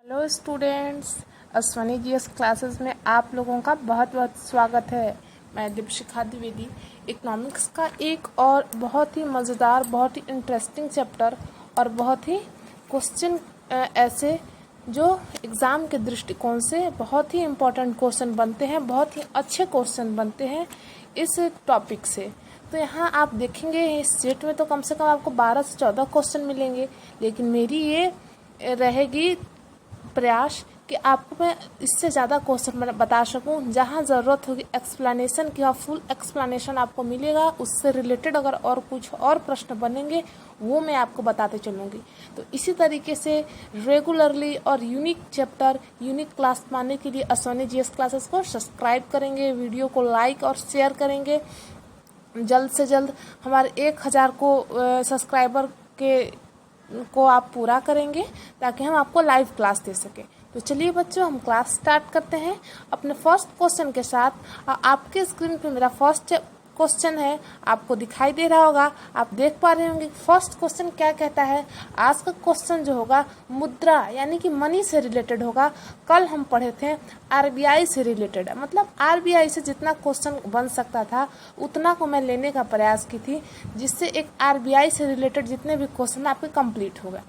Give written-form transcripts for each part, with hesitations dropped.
Hello students, Ashwani GS classes में आप लोगों का बहुत बहुत स्वागत है। मैं दीपशिखा द्विवेदी। इकोनॉमिक्स का एक और बहुत ही मज़ेदार, बहुत ही इंटरेस्टिंग चैप्टर और बहुत ही क्वेश्चन ऐसे जो एग्ज़ाम के दृष्टिकोण से बहुत ही इम्पोर्टेंट क्वेश्चन बनते हैं, बहुत ही अच्छे क्वेश्चन बनते हैं इस टॉपिक से। तो यहाँ आप देखेंगे इस सेट में तो कम से कम आपको 12 से 14 क्वेश्चन मिलेंगे, लेकिन मेरी ये रहेगी प्रयास कि आपको मैं इससे ज़्यादा क्वेश्चन बता सकूं। जहां ज़रूरत होगी एक्सप्लेनेशन की, फुल एक्सप्लेनेशन आपको मिलेगा। उससे रिलेटेड अगर और कुछ और प्रश्न बनेंगे वो मैं आपको बताते चलूँगी। तो इसी तरीके से रेगुलरली और यूनिक चैप्टर, यूनिक क्लास पाने के लिए अश्वनी जीएस क्लासेस को सब्सक्राइब करेंगे, वीडियो को लाइक और शेयर करेंगे। जल्द से जल्द हमारे 1000 को सब्सक्राइबर को आप पूरा करेंगे ताकि हम आपको लाइव क्लास दे सकें। तो चलिए बच्चों, हम क्लास स्टार्ट करते हैं अपने फर्स्ट क्वेश्चन के साथ। आपके स्क्रीन पे मेरा फर्स्ट क्वेश्चन है, आपको दिखाई दे रहा होगा, आप देख पा रहे होंगे फर्स्ट क्वेश्चन क्या कहता है। आज का क्वेश्चन जो होगा मुद्रा यानी कि मनी से रिलेटेड होगा। कल हम पढ़े थे आरबीआई से रिलेटेड, मतलब आरबीआई से जितना क्वेश्चन बन सकता था उतना को मैं लेने का प्रयास की थी, जिससे एक आरबीआई से रिलेटेड जितने भी क्वेश्चन आपके कंप्लीट हो गए।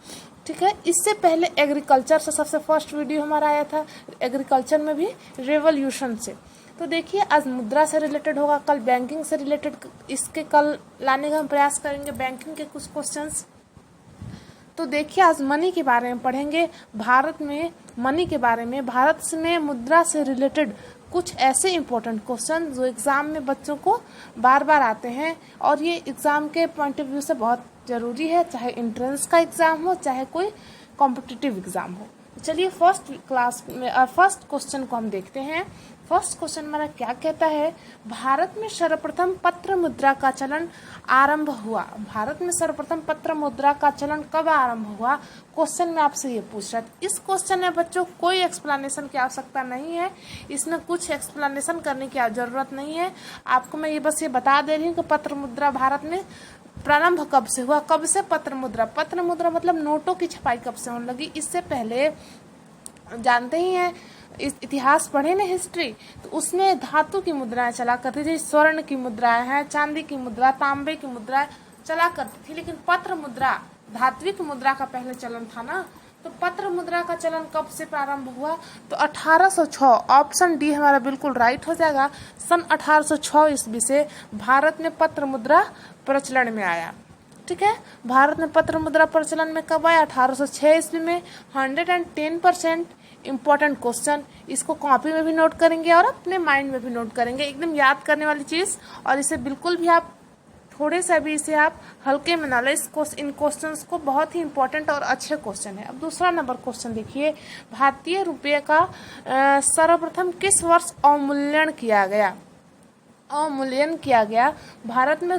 ठीक है, इससे पहले एग्रीकल्चर से सबसे फर्स्ट वीडियो हमारा आया था, एग्रीकल्चर में भी रेवोल्यूशन से। तो देखिए आज मुद्रा से रिलेटेड होगा, कल बैंकिंग से रिलेटेड इसके कल लाने का हम प्रयास करेंगे, बैंकिंग के कुछ क्वेश्चंस। तो देखिए आज मनी के बारे में पढ़ेंगे, भारत में मनी के बारे में, भारत में मुद्रा से रिलेटेड कुछ ऐसे इंपॉर्टेंट क्वेश्चन जो एग्ज़ाम में बच्चों को बार बार आते हैं और ये एग्ज़ाम के पॉइंट ऑफ व्यू से बहुत ज़रूरी है, चाहे एंट्रेंस का एग्ज़ाम हो चाहे कोई कॉम्पिटिटिव एग्ज़ाम हो। चलिए फर्स्ट क्वेश्चन को हम देखते हैं। फर्स्ट क्वेश्चन हमारा क्या कहता है, भारत में सर्वप्रथम पत्र मुद्रा का चलन आरंभ हुआ। भारत में सर्वप्रथम पत्र मुद्रा का चलन कब आरंभ हुआ, क्वेश्चन में आपसे ये पूछ रहा है। इस क्वेश्चन में बच्चों कोई एक्सप्लेनेशन की आवश्यकता नहीं है, इसमें कुछ एक्सप्लेनेशन करने की जरूरत नहीं है। आपको मैं बस ये बता दे रही हूँ कि पत्र मुद्रा भारत में प्रारंभ कब से हुआ। कब से पत्र मुद्रा मतलब नोटों की छपाई कब से होने लगी। इससे पहले जानते ही हैं, इतिहास पढ़े ना, हिस्ट्री, तो उसमें धातु की मुद्राएं चला करती थी, स्वर्ण की मुद्राएं हैं, चांदी की मुद्रा, तांबे की मुद्रा चला करती थी। लेकिन पत्र मुद्रा, धात्विक मुद्रा का पहले चलन था ना। तो पत्र मुद्रा का चलन कब से प्रारंभ हुआ, तो 1806, ऑप्शन डी हमारा बिल्कुल राइट हो जाएगा। सन 1806 ईस्वी से भारत में पत्र मुद्रा प्रचलन में आया। ठीक है, भारत में पत्र मुद्रा प्रचलन में कब आया, 1806 ईस्वी में। 110% इम्पोर्टेंट क्वेश्चन, इसको कॉपी में भी नोट करेंगे और अपने माइंड में भी नोट करेंगे, एकदम याद करने वाली चीज़। और इसे बिल्कुल भी आप थोड़े सा भी इसे आप हल्के में ना लें। इन क्वेश्चंस को बहुत ही इंपॉर्टेंट और अच्छे क्वेश्चन है। अब दूसरा नंबर क्वेश्चन देखिए, भारतीय रुपये का सर्वप्रथम किस वर्ष अवमूल्यन किया गया। भारत में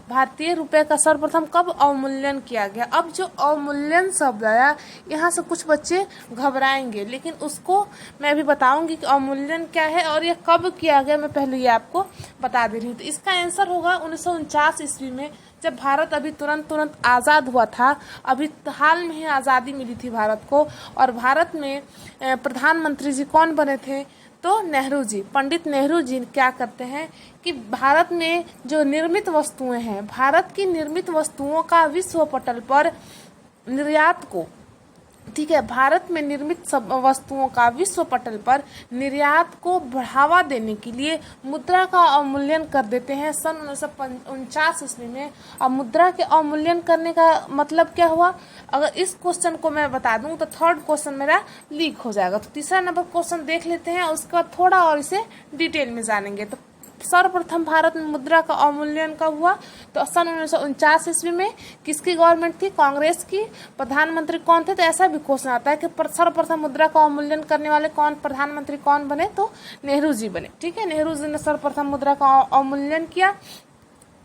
भारतीय रुपए का सर्वप्रथम कब अवमूल्यन किया गया। अब जो अवमूल्यन शब्द आया, यहाँ से कुछ बच्चे घबराएंगे, लेकिन उसको मैं भी बताऊंगी कि अवमूल्यन क्या है और ये कब किया गया, मैं पहले ये आपको बता दे रही हूँ। तो इसका आंसर होगा 1949 ईस्वी में, जब भारत अभी तुरंत आज़ाद हुआ था। अभी हाल में ही आज़ादी मिली थी भारत को। और भारत में प्रधानमंत्री जी कौन बने थे, तो नेहरू जी, पंडित नेहरू जी क्या करते हैं कि भारत में जो निर्मित वस्तुएं हैं, भारत की निर्मित वस्तुओं का विश्व पटल पर निर्यात को, ठीक है, भारत में निर्मित सब वस्तुओं का विश्व पटल पर निर्यात को बढ़ावा देने के लिए मुद्रा का अवमूल्यन कर देते हैं सन 1949 ईस्वी में। अब मुद्रा के अवमूल्यन करने का मतलब क्या हुआ, अगर इस क्वेश्चन को मैं बता दूं तो थर्ड क्वेश्चन मेरा लीक हो जाएगा। तो तीसरा नंबर क्वेश्चन देख लेते हैं, उसके बाद थोड़ा और इसे डिटेल में जानेंगे। तो सर्वप्रथम भारत में मुद्रा का अवमूल्यन कब हुआ, तो सन 1949 ईस्वी में। किसकी गवर्नमेंट थी, कांग्रेस की। प्रधानमंत्री कौन थे, तो ऐसा भी क्वेश्चन आता है कि सर्वप्रथम मुद्रा का अवमूल्यन करने वाले प्रधानमंत्री कौन बने, तो नेहरू जी बने। ठीक है, नेहरू जी ने सर्वप्रथम मुद्रा का अवमूल्यन किया।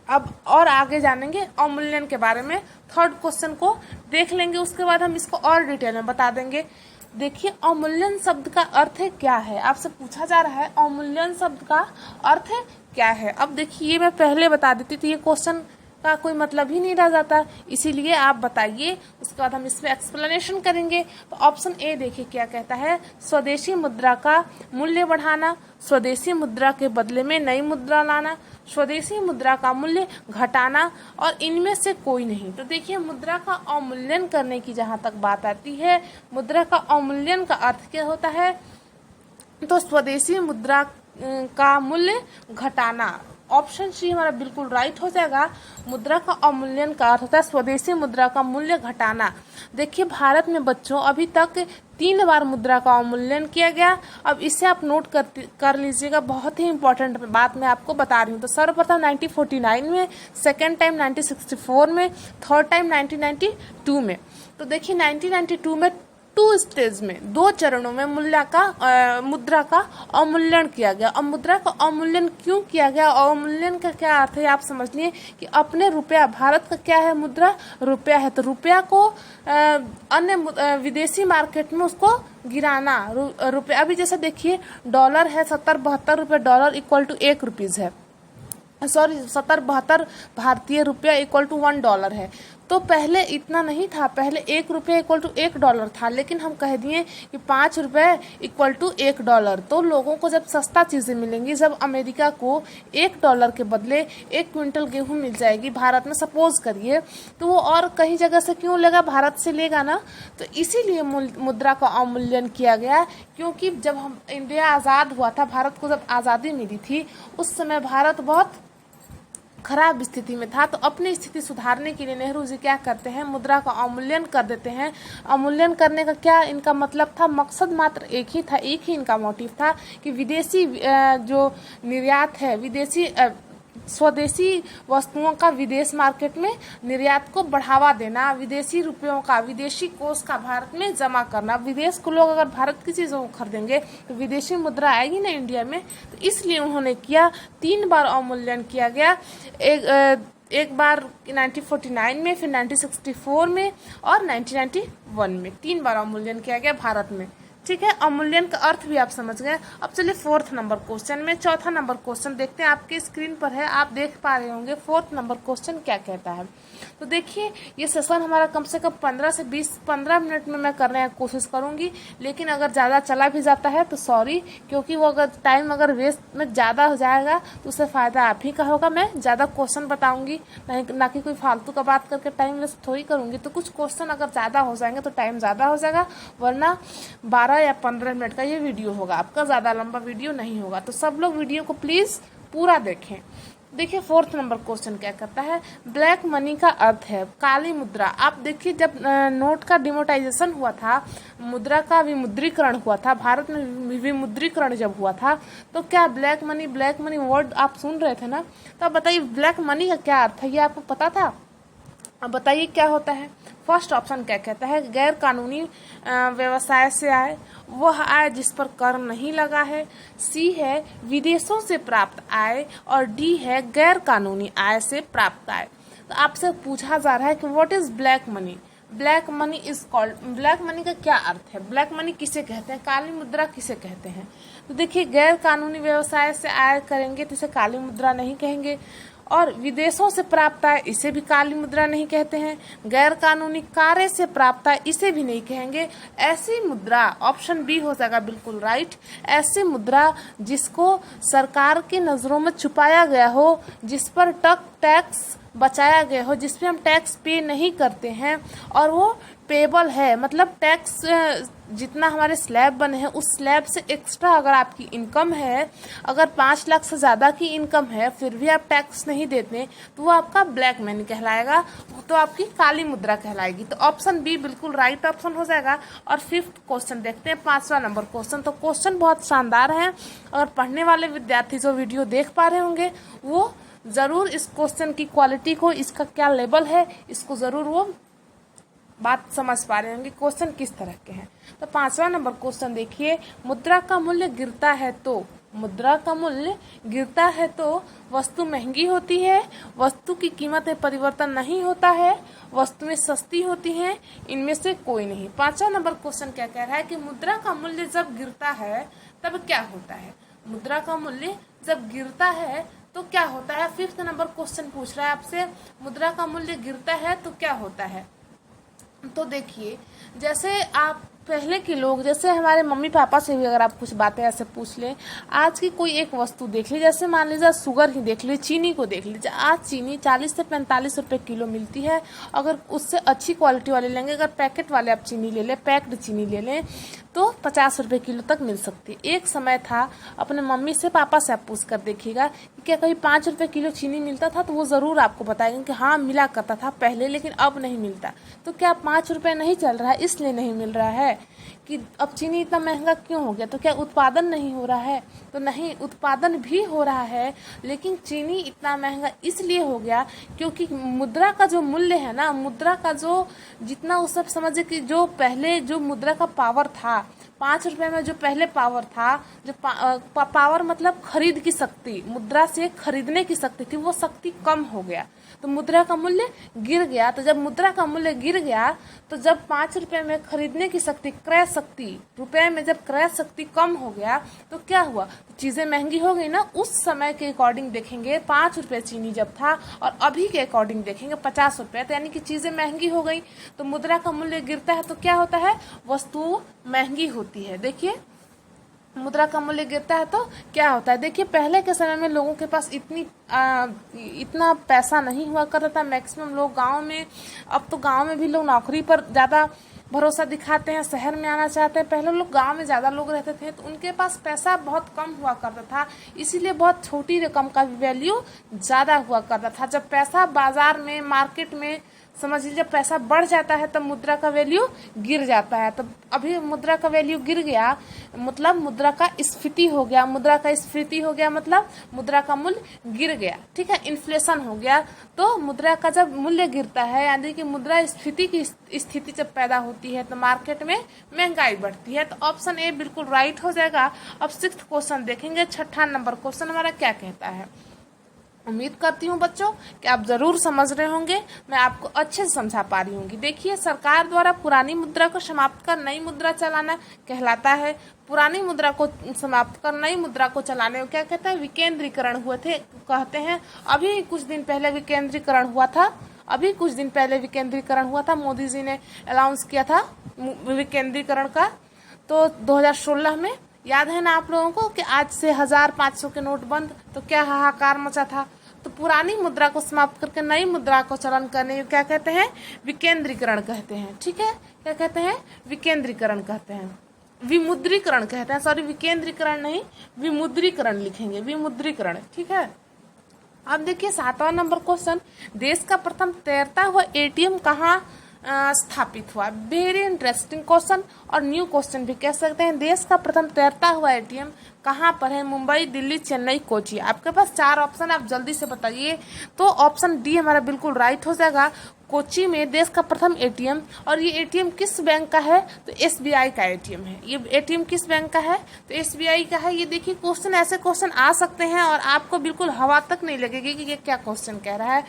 अब और आगे जानेंगे अवमूल्यन के बारे में, थर्ड क्वेश्चन को देख लेंगे, उसके बाद हम इसको और डिटेल में बता देंगे। देखिए अवमूल्यन शब्द का अर्थ क्या है, आपसे पूछा जा रहा है अवमूल्यन शब्द का अर्थ क्या है। अब देखिए मैं पहले बता देती थी, ये क्वेश्चन का कोई मतलब ही नहीं रह जाता। इसीलिए आप बताइए, उसके बाद हम इसमें एक्सप्लेनेशन करेंगे। तो ऑप्शन ए देखिए क्या कहता है, स्वदेशी मुद्रा का मूल्य बढ़ाना, स्वदेशी मुद्रा के बदले में नई मुद्रा लाना, स्वदेशी मुद्रा का मूल्य घटाना और इनमें से कोई नहीं। तो देखिए मुद्रा का अवमूल्यन करने की जहाँ तक बात आती है, मुद्रा का अवमूल्यन का अर्थ क्या होता है, तो स्वदेशी मुद्रा का मूल्य घटाना। ऑप्शन सी हमारा बिल्कुल राइट हो जाएगा। मुद्रा का अवमूल्यन का अर्थ होता है स्वदेशी मुद्रा का मूल्य घटाना। देखिए भारत में बच्चों अभी तक 3 बार मुद्रा का अवमूल्यन किया गया। अब इसे आप नोट कर लीजिएगा, बहुत ही इंपॉर्टेंट बात मैं आपको बता रही हूँ। तो सर्वप्रथम 1949 में, सेकेंड टाइम 1964 में, थर्ड टाइम 1992 में। तो देखिए 1992 में 2 स्टेज में, 2 चरणों में मुद्रा का अवमूल्यन किया गया। और मुद्रा का अवमूल्यन क्यों किया गया, अवमूल्यन का क्या अर्थ है आप समझ लिए कि अपने रुपया, भारत का क्या है मुद्रा, रुपया है, तो रुपया को अन्य विदेशी मार्केट में उसको गिराना। रुपया अभी जैसे देखिए डॉलर है 70-72 रुपये डॉलर इक्वल टू 1 रुपीज़ है, सॉरी 70-72 भारतीय रुपया इक्वल टू $1 है। तो पहले इतना नहीं था, पहले 1 रुपया इक्वल टू $1 था, लेकिन हम कह दिए कि 5 रुपये इक्वल टू $1। तो लोगों को जब सस्ता चीज़ें मिलेंगी, जब अमेरिका को $1 के बदले 1 क्विंटल गेहूं मिल जाएगी भारत में सपोज करिए, तो वो और कहीं जगह से क्यों लेगा, भारत से लेगा ना। तो इसीलिए मुद्रा का अवमूल्यन किया गया, क्योंकि जब हम इंडिया आज़ाद हुआ था, भारत को जब आज़ादी मिली थी, उस समय भारत बहुत खराब स्थिति में था। तो अपनी स्थिति सुधारने के लिए नेहरू जी क्या करते हैं, मुद्रा का अवमूल्यन कर देते हैं। अवमूल्यन करने का क्या इनका मतलब था, मकसद मात्र एक ही था, एक ही इनका मोटिव था कि विदेशी जो निर्यात है, स्वदेशी वस्तुओं का विदेश मार्केट में निर्यात को बढ़ावा देना, विदेशी रुपयों का, विदेशी कोष का भारत में जमा करना। विदेश को लोग अगर भारत की चीज़ों को खरीदेंगे तो विदेशी मुद्रा आएगी ना इंडिया में। तो इसलिए उन्होंने किया, 3 बार अवमूल्यन किया गया। एक बार 1949 में, फिर 1964 में और 1991 में 3 बार अवमूल्यन किया गया भारत में। ठीक है, अवमूल्यन का अर्थ भी आप समझ गए। अब चलिए 4th नंबर क्वेश्चन में, 4था नंबर क्वेश्चन देखते हैं, आपके स्क्रीन पर है, आप देख पा रहे होंगे 4th नंबर क्वेश्चन क्या कहता है। तो देखिए ये सेशन हमारा कम से कम 15 से 15 मिनट में मैं करने की कोशिश करूंगी, लेकिन अगर ज़्यादा चला भी जाता है तो सॉरी, क्योंकि वो अगर टाइम वेस्ट में ज़्यादा हो जाएगा तो उससे फ़ायदा आप ही का होगा। मैं ज़्यादा क्वेश्चन बताऊँगी, ना कि कोई फालतू का बात करके टाइम वेस्ट थोड़ी करूँगी। तो कुछ क्वेश्चन अगर ज़्यादा हो जाएंगे तो टाइम ज़्यादा हो जाएगा, वरना 12 या 15 मिनट का ये वीडियो होगा, आपका ज़्यादा लंबा वीडियो नहीं होगा। तो सब लोग वीडियो को प्लीज़ पूरा देखें। देखिए 4th नंबर क्वेश्चन क्या करता है, ब्लैक मनी का अर्थ है काली मुद्रा। आप देखिए जब नोट का डिमोटाइजेशन हुआ था, मुद्रा का विमुद्रीकरण हुआ था, भारत में विमुद्रीकरण जब हुआ था, तो क्या ब्लैक मनी वर्ड आप सुन रहे थे ना। तो अब बताइए ब्लैक मनी का क्या अर्थ है, ये आपको पता था? अब बताइए क्या होता है। फर्स्ट ऑप्शन क्या कहता है, गैर कानूनी व्यवसाय से आय, वह आय जिस पर कर नहीं लगा है। सी है विदेशों से प्राप्त आय, और डी है गैर कानूनी आय से प्राप्त आय। तो आपसे पूछा जा रहा है कि what is black money. Black money is called, black money का क्या अर्थ है, ब्लैक मनी किसे कहते हैं, काली मुद्रा किसे कहते हैं। तो देखिए गैर कानूनी व्यवसाय से आय करेंगे तो इसे काली मुद्रा नहीं कहेंगे, और विदेशों से प्राप्त आय इसे भी काली मुद्रा नहीं कहते हैं, गैर कानूनी कार्य से प्राप्त आय इसे भी नहीं कहेंगे। ऐसी मुद्रा, ऑप्शन बी हो जाएगा बिल्कुल राइट, ऐसी मुद्रा जिसको सरकार की नज़रों में छुपाया गया हो, जिस पर टैक्स बचाया गया हो, जिसपे हम टैक्स पे नहीं करते हैं और वो पेबल है, मतलब टैक्स जितना हमारे स्लैब बने हैं उस स्लैब से एक्स्ट्रा अगर आपकी इनकम है, अगर 5 लाख से ज़्यादा की इनकम है, फिर भी आप टैक्स नहीं देते, तो वो आपका ब्लैक मनी कहलाएगा, तो आपकी काली मुद्रा कहलाएगी। तो ऑप्शन बी बिल्कुल राइट ऑप्शन हो जाएगा। और 5th क्वेश्चन देखते हैं, 5वां नंबर क्वेश्चन। तो क्वेश्चन बहुत शानदार है, अगर पढ़ने वाले विद्यार्थी जो वीडियो देख पा रहे होंगे वो ज़रूर इस क्वेश्चन की क्वालिटी को, इसका क्या लेवल है, इसको ज़रूर वो बात समझ पा रहे होंगे क्वेश्चन किस तरह के हैं। तो 5वां नंबर क्वेश्चन देखिए, मुद्रा का मूल्य गिरता है तो, मुद्रा का मूल्य गिरता है तो वस्तु महंगी होती है, वस्तु की कीमत में परिवर्तन नहीं होता है, वस्तुएं सस्ती होती हैं, इनमें से कोई नहीं। 5वां नंबर क्वेश्चन क्या कह रहा है कि मुद्रा का मूल्य जब गिरता है तब क्या होता है। मुद्रा का मूल्य जब गिरता है तो क्या होता है, 5th नंबर क्वेश्चन पूछ रहा है आपसे, मुद्रा का मूल्य गिरता है तो क्या होता है। तो देखिए, जैसे आप पहले के लोग, जैसे हमारे मम्मी पापा से भी अगर आप कुछ बातें ऐसे पूछ लें, आज की कोई एक वस्तु देख ली, जैसे मान लीजिए शुगर ही देख ली, चीनी को देख लीजिए, आज चीनी 40 से 45 रुपये किलो मिलती है। अगर उससे अच्छी क्वालिटी वाले लेंगे, अगर पैकेट वाले आप चीनी ले लें, पैक्ड चीनी ले लें, तो 50 रुपये किलो तक मिल सकती है। एक समय था, अपने मम्मी से पापा से आप पूछ कर देखिएगा कि क्या कभी 5 रुपये किलो चीनी मिलता था, तो वो ज़रूर आपको बताएंगे कि हाँ मिला करता था पहले, लेकिन अब नहीं मिलता। तो क्या 5 रुपये नहीं चल रहा है इसलिए नहीं मिल रहा है कि अब चीनी इतना महंगा क्यों हो गया? तो क्या उत्पादन नहीं हो रहा है? तो नहीं, उत्पादन भी हो रहा है, लेकिन चीनी इतना महंगा इसलिए हो गया क्योंकि मुद्रा का जो मूल्य है ना, मुद्रा का जो जितना उस सब समझिए कि जो पहले जो मुद्रा का पावर था, 5 रुपये में जो पहले पावर था, जो पावर मतलब खरीद की शक्ति, मुद्रा से खरीदने की शक्ति थी, वो शक्ति कम हो गया, तो मुद्रा का मूल्य गिर गया। तो जब मुद्रा का मूल्य गिर गया, तो जब 5 रुपये में खरीदने की शक्ति, क्रय शक्ति, रुपए में जब क्रय शक्ति कम हो गया, तो क्या हुआ, तो चीज़ें महंगी हो गई ना। उस समय के अकॉर्डिंग देखेंगे 5 रुपये चीनी जब था, और अभी के अकॉर्डिंग देखेंगे 50 रुपये, तो यानी कि चीज़ें महंगी हो गई, तो मुद्रा का मूल्य गिरता है, तो क्या होता है, वस्तु महंगी होती है। देखिए, मुद्रा का मूल्य गिरता है तो क्या होता है। देखिए, पहले के समय में लोगों के पास इतना पैसा नहीं हुआ करता था। मैक्सिमम लोग गांव में, अब तो गांव में भी लोग नौकरी पर ज़्यादा भरोसा दिखाते हैं, शहर में आना चाहते हैं। पहले लोग गांव में ज़्यादा लोग रहते थे, तो उनके पास पैसा बहुत कम हुआ करता था, इसीलिए बहुत छोटी रकम का भी वैल्यू ज़्यादा हुआ करता था। जब पैसा बाजार में, मार्केट में, समझ लीजिए जब पैसा बढ़ जाता है तब मुद्रा का वैल्यू गिर जाता है। तो अभी मुद्रा का वैल्यू गिर गया, मतलब मुद्रा का स्फीति हो गया। मुद्रा का स्फीति हो गया मतलब मुद्रा का मूल्य गिर गया, ठीक है, इन्फ्लेशन हो गया। तो मुद्रा का जब मूल्य गिरता है, यानी कि मुद्रा स्फीति की स्थिति जब पैदा होती है, तो मार्केट में महंगाई बढ़ती है। तो ऑप्शन ए बिल्कुल राइट हो जाएगा। अब 6th क्वेश्चन देखेंगे, 6ठा नंबर क्वेश्चन हमारा क्या कहता है। उम्मीद करती हूँ बच्चों कि आप जरूर समझ रहे होंगे, मैं आपको अच्छे से समझा पा रही होंगी। देखिए, सरकार द्वारा पुरानी मुद्रा को समाप्त कर नई मुद्रा चलाना कहलाता है। पुरानी मुद्रा को समाप्त कर नई मुद्रा को चलाने को क्या कहते हैं, विकेंद्रीकरण हुए थे कहते हैं। अभी कुछ दिन पहले विकेंद्रीकरण हुआ था, मोदी जी ने अनाउंस किया था विकेंद्रीकरण का। तो 2016 में याद है ना आप लोगों को कि आज से 1500 के नोट बंद, तो क्या हाहाकार मचा था। तो पुरानी मुद्रा को समाप्त करके नई मुद्रा को चलन करने को क्या कहते हैं, विकेंद्रीकरण कहते हैं, ठीक है। क्या कहते हैं, विकेंद्रीकरण कहते हैं, विमुद्रीकरण कहते हैं, सॉरी विकेंद्रीकरण नहीं, विमुद्रीकरण लिखेंगे, विमुद्रीकरण, ठीक है। अब देखिए 7वां नंबर क्वेश्चन, देश का प्रथम तैरता हुआ एटीएम कहाँ स्थापित हुआ। वेरी इंटरेस्टिंग क्वेश्चन, और न्यू क्वेश्चन भी कह सकते हैं। देश का प्रथम तैरता हुआ एटीएम कहाँ पर है, मुंबई, दिल्ली, चेन्नई, कोची। आपके पास 4 ऑप्शन, आप जल्दी से बताइए। तो ऑप्शन डी हमारा बिल्कुल राइट हो जाएगा। कोची में देश का प्रथम एटीएम, और ये एटीएम किस बैंक का है, तो एसबीआई का एटीएम है। ये एटीएम किस बैंक का है, तो एसबीआई का है। ये देखिए, क्वेश्चन ऐसे क्वेश्चन आ सकते हैं और आपको बिल्कुल हवा तक नहीं लगेगी कि ये क्या क्वेश्चन कह रहा है।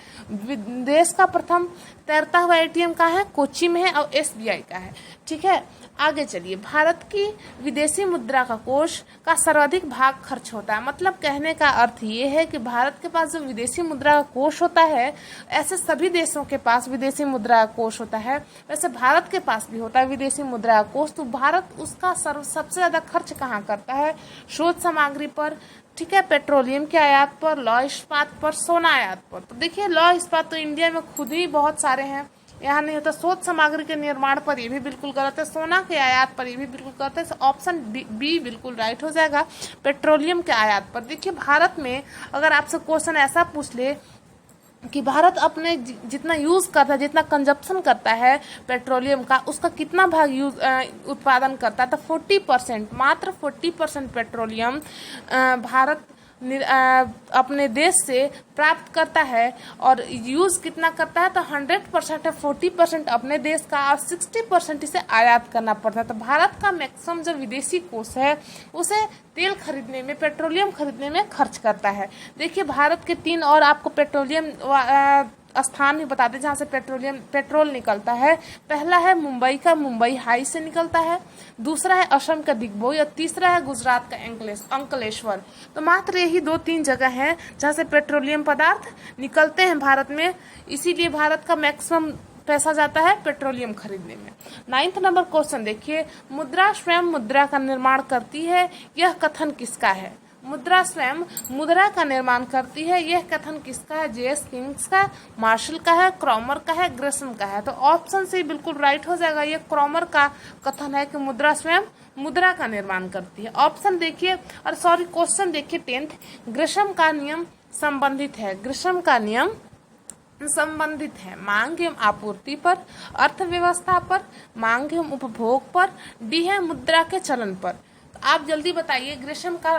देश का प्रथम तैरता हुआ एटीएम का है, कोची में है, और एसबीआई का है, ठीक है। आगे चलिए, भारत की विदेशी मुद्रा का कोष का सर्वाधिक भाग खर्च होता है। मतलब कहने का अर्थ ये है कि भारत के पास जो विदेशी मुद्रा का कोष होता है, ऐसे सभी देशों के पास विदेशी मुद्रा का कोष होता है, वैसे भारत के पास भी होता है विदेशी मुद्रा का कोष। तो भारत उसका सबसे ज़्यादा खर्च कहाँ करता है, शोध सामग्री पर, ठीक है, पेट्रोलियम के आयात पर, लौह इस्पात पर, सोना आयात पर। तो देखिए, लौह इस्पात तो इंडिया में खुद ही बहुत सारे हैं, यहाँ नहीं होता। शोध सामग्री के निर्माण पर ये भी बिल्कुल गलत है, सोना के आयात पर ये भी बिल्कुल गलत है। ऑप्शन बी बिल्कुल राइट हो जाएगा, पेट्रोलियम के आयात पर। देखिए, भारत में अगर आपसे क्वेश्चन ऐसा पूछ ले कि भारत अपने जितना यूज़ करता है, जितना कंजप्शन करता है पेट्रोलियम का, उसका कितना भाग उत्पादन करता है, तो 40%, मात्र 40% पेट्रोलियम भारत अपने देश से प्राप्त करता है। और यूज़ कितना करता है, तो 100% है, 40% अपने देश का, और 60% इसे आयात करना पड़ता है। तो भारत का मैक्सिमम जो विदेशी कोष है उसे तेल खरीदने में, पेट्रोलियम खरीदने में खर्च करता है। देखिए, भारत के 3 और आपको पेट्रोलियम स्थान भी बताते हैं जहाँ से पेट्रोल निकलता है। पहला है मुंबई का मुंबई हाई से निकलता है, दूसरा है असम का दिग्बोई और तीसरा है गुजरात का अंकलेश्वर। तो मात्र यही 2-3 जगह हैं जहाँ से पेट्रोलियम पदार्थ निकलते हैं भारत में, इसीलिए भारत का मैक्सिमम पैसा जाता है पेट्रोलियम खरीदने में। 9th नंबर क्वेश्चन देखिए, मुद्रा स्वयं मुद्रा का निर्माण करती है, यह कथन किसका है? मुद्रा स्वयं मुद्रा का निर्माण करती है, यह कथन किसका है? जे.एस. किंग्स का, मार्शल का है, क्रॉमर का है, ग्रेसम का है। तो ऑप्शन से बिल्कुल राइट हो जाएगा, ये क्रॉमर का कथन है कि मुद्रा स्वयं मुद्रा का निर्माण करती है। ऑप्शन देखिए, और सॉरी क्वेश्चन देखिए 10th, ग्रेसम का नियम संबंधित है, ग्रेसम का नियम संबंधित है मांग एवं आपूर्ति पर, अर्थव्यवस्था पर, मांग एवं उपभोग पर, डी है मुद्रा के चलन पर। तो आप जल्दी बताइए, ग्रेसम का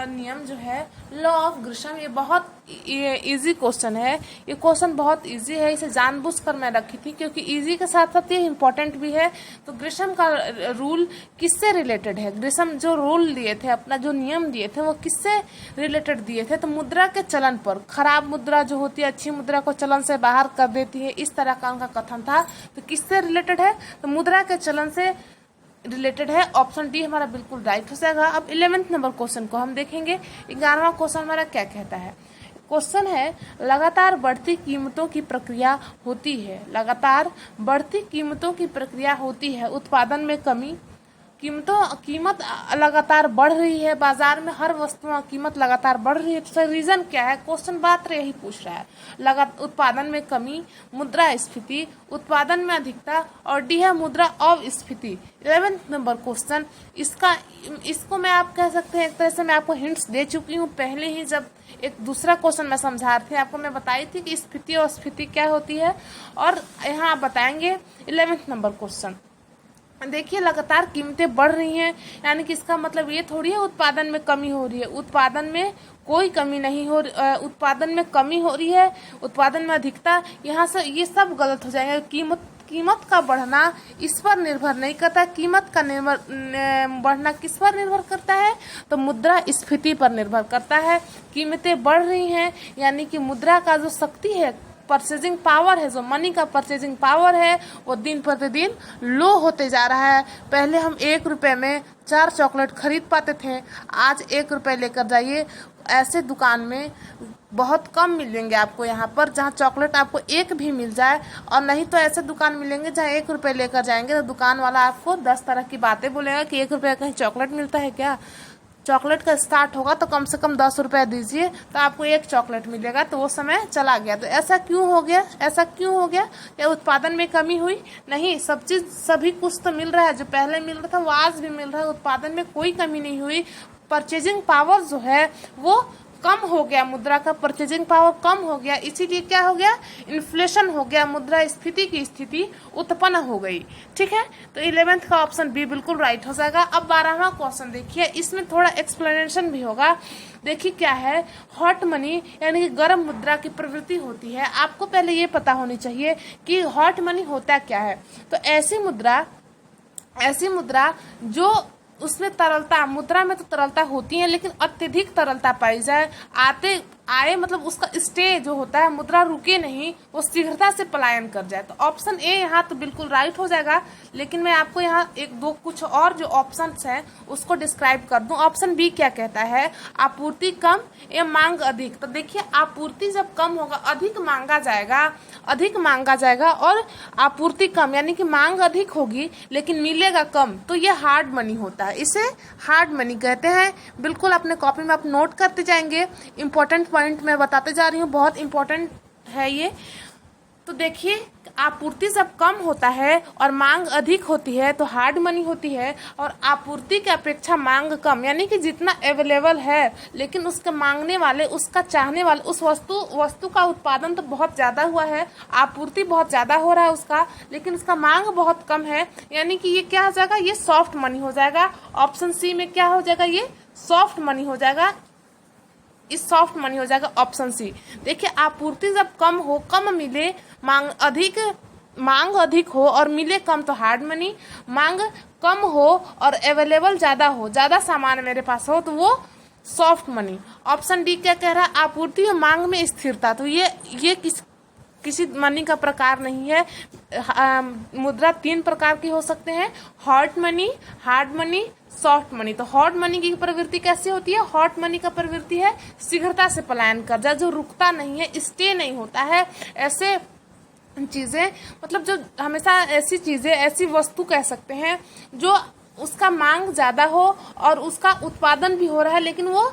नियम जो है, लॉ ऑफ ग्रेसम, ये बहुत इजी क्वेश्चन है, ये क्वेश्चन बहुत इजी है, इसे जानबूझकर मैं रखी थी क्योंकि इजी के साथ साथ ये इम्पोर्टेंट भी है। तो ग्रेसम का रूल किससे रिलेटेड है? ग्रेसम जो रूल दिए थे, अपना जो नियम दिए थे, वो किससे रिलेटेड दिए थे? तो मुद्रा के चलन पर, खराब मुद्रा जो होती है अच्छी मुद्रा को चलन से बाहर कर देती है, इस तरह का उनका कथन था। तो किससे रिलेटेड है? तो मुद्रा के चलन से रिलेटेड है। ऑप्शन डी हमारा बिल्कुल राइट हो जाएगा। अब 11th नंबर क्वेश्चन को हम देखेंगे। 11वां क्वेश्चन हमारा क्या कहता है? क्वेश्चन है, लगातार बढ़ती कीमतों की प्रक्रिया होती है, लगातार बढ़ती कीमतों की प्रक्रिया होती है, उत्पादन में कमी, कीमत लगातार बढ़ रही है, बाजार में हर वस्तुओं की कीमत लगातार बढ़ रही है। तो रीजन क्या है? क्वेश्चन बात यही पूछ रहा है। उत्पादन में कमी, मुद्रा स्फीति, उत्पादन में अधिकता और डी है मुद्रा अस्फीति। 11th नंबर क्वेश्चन, इसको मैं आप कह सकते हैं, एक तरह से मैं आपको हिंट्स दे चुकी हूँ पहले ही, जब एक दूसरा क्वेश्चन मैं समझा रही थी आपको, मैं बताई थी कि स्फीति और स्फीति क्या होती है, और यहाँ आप बताएंगे 11th नंबर क्वेश्चन। देखिए, लगातार कीमतें बढ़ रही हैं, यानी कि इसका मतलब ये थोड़ी है उत्पादन में कमी हो रही है। उत्पादन में कोई कमी नहीं हो रही, उत्पादन में कमी हो रही है, उत्पादन में अधिकता, यहाँ से ये सब गलत हो जाएंगे। कीमत का बढ़ना इस पर निर्भर नहीं करता। कीमत का बढ़ना किस पर निर्भर करता है? तो मुद्रा स्फीति पर निर्भर करता है। कीमतें बढ़ रही हैं, यानी कि मुद्रा का जो शक्ति है, परचेजिंग पावर है, जो मनी का परचेजिंग पावर है, वो दिन प्रतिदिन लो होते जा रहा है। पहले हम 1 रुपये में 4 चॉकलेट खरीद पाते थे, आज 1 रुपये लेकर जाइए, ऐसे दुकान में बहुत कम मिलेंगे आपको यहाँ पर, जहाँ चॉकलेट आपको 1 भी मिल जाए, और नहीं तो ऐसे दुकान मिलेंगे जहाँ 1 रुपये लेकर जाएंगे तो दुकान वाला आपको 10 तरह की बातें बोलेगा कि 1 रुपये कहीं चॉकलेट मिलता है क्या? चॉकलेट का स्टार्ट होगा तो कम से कम 10 रुपये दीजिए तो आपको 1 चॉकलेट मिलेगा। तो वो समय चला गया। तो ऐसा क्यों हो गया? ऐसा क्यों हो गया? क्या उत्पादन में कमी हुई? नहीं, सब चीज़ सभी कुछ तो मिल रहा है, जो पहले मिल रहा था वो आज भी मिल रहा है। उत्पादन में कोई कमी नहीं हुई। परचेजिंग पावर जो है वो कम हो गया, मुद्रा का परचेजिंग पावर कम हो गया, इसीलिए क्या हो गया? इन्फ्लेशन हो गया, मुद्रा स्फीति की स्थिति उत्पन्न हो गई। ठीक है, तो 11th का ऑप्शन बी बिल्कुल राइट हो जाएगा। अब 12वां क्वेश्चन देखिए, इसमें थोड़ा एक्सप्लेनेशन भी होगा। देखिए क्या है, हॉट मनी यानी कि गर्म मुद्रा की प्रवृत्ति होती है। आपको पहले ये पता होनी चाहिए कि हॉट मनी होता क्या है। तो ऐसी मुद्रा जो उसमें तरलता, मुद्रा में तो तरलता होती है लेकिन अत्यधिक तरलता पाई जाए, आए मतलब उसका स्टे जो होता है, मुद्रा रुके नहीं, वो शीघ्रता से पलायन कर जाए। तो ऑप्शन ए यहाँ तो बिल्कुल राइट हो जाएगा, लेकिन मैं आपको यहाँ 1-2 कुछ और जो ऑप्शंस हैं उसको डिस्क्राइब कर दूं। ऑप्शन बी क्या कहता है? आपूर्ति कम एवं मांग अधिक। तो देखिए, आपूर्ति जब कम होगा, अधिक मांगा जाएगा और आपूर्ति कम, यानी कि मांग अधिक होगी लेकिन मिलेगा कम, तो ये हार्ड मनी होता है, इसे हार्ड मनी कहते हैं। बिल्कुल अपने कॉपी में आप नोट करते जाएंगे, इंपॉर्टेंट पॉइंट मैं बताते जा रही हूँ, बहुत इंपॉर्टेंट है ये। तो देखिए, आपूर्ति जब कम होता है और मांग अधिक होती है तो हार्ड मनी होती है, और आपूर्ति की अपेक्षा मांग कम, यानी कि जितना अवेलेबल है लेकिन उसके मांगने वाले, उसका चाहने वाले, उस वस्तु का उत्पादन तो बहुत ज़्यादा हुआ है, आपूर्ति बहुत ज़्यादा हो रहा है उसका, लेकिन उसका मांग बहुत कम है, यानी कि ये क्या हो जाएगा? ये सॉफ्ट मनी हो जाएगा। ऑप्शन सी में क्या हो जाएगा? ये सॉफ्ट मनी हो जाएगा। इस सॉफ्ट मनी हो जाएगा ऑप्शन सी। देखिए, आपूर्ति जब कम मिले, मांग अधिक हो और मिले कम तो हार्ड मनी, मांग कम हो और अवेलेबल ज़्यादा हो, ज़्यादा सामान मेरे पास हो तो वो सॉफ्ट मनी। ऑप्शन डी क्या कह रहा है? आपूर्ति और मांग में स्थिरता। तो ये किसी मनी का प्रकार नहीं है। मुद्रा 3 प्रकार की हो सकते हैं, hot money, hard money, soft money. तो हॉट मनी की प्रवृत्ति कैसे होती है? हॉट मनी का प्रवृत्ति है शीघ्रता से पलायन, कर्जा जो रुकता नहीं है, स्टे नहीं होता है। ऐसे चीज़ें, मतलब जो हमेशा ऐसी चीज़ें, ऐसी वस्तु कह सकते हैं जो उसका मांग ज़्यादा हो और उसका उत्पादन भी हो रहा है लेकिन वो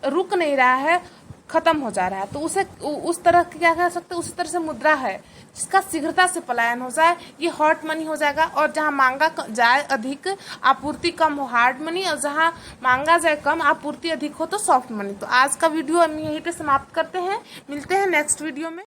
रुक नहीं रहा है, खत्म हो जा रहा है, तो उसे उस तरह की क्या कह सकते हैं, उसी तरह से मुद्रा है जिसका शीघ्रता से पलायन हो जाए, ये हॉट मनी हो जाएगा। और जहाँ मांगा जाए अधिक, आपूर्ति कम हो, हार्ड मनी, और जहाँ मांगा जाए कम, आपूर्ति अधिक हो, तो सॉफ्ट मनी। तो आज का वीडियो हम यहीं पे समाप्त करते हैं, मिलते हैं नेक्स्ट वीडियो में।